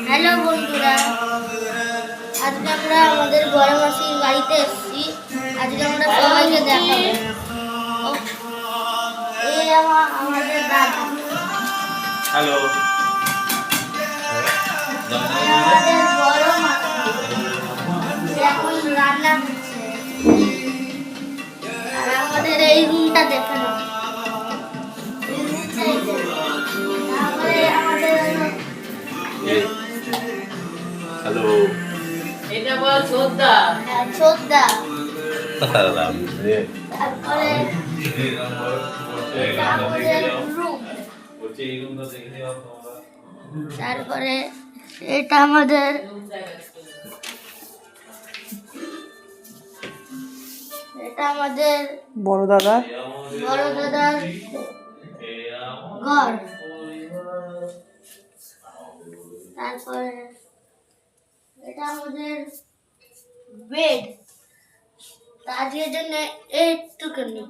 Hello বন্ধুরা, আজকে আমরা আমাদের বড় মাসির বাড়িতে এসেছি। আজকে আমরা সবাইকে দেখাবো। এই আমাদের দাদা। হ্যালো, আমাদের বড় মাসি এখন রান্না করছে। আর আমাদের এই রুমটা দেখে নাও। হ্যালো, এটা বল ছোদ্দা। হ্যাঁ, ছোটদা। তারপরে তারপরে এটা আমাদের রুম। তারপরে এটা আমাদের বড় দাদা। বড় দাদার ঘর। তারপরে এটা আমাদের বেড। আজকের জন্য এইটুকুনি।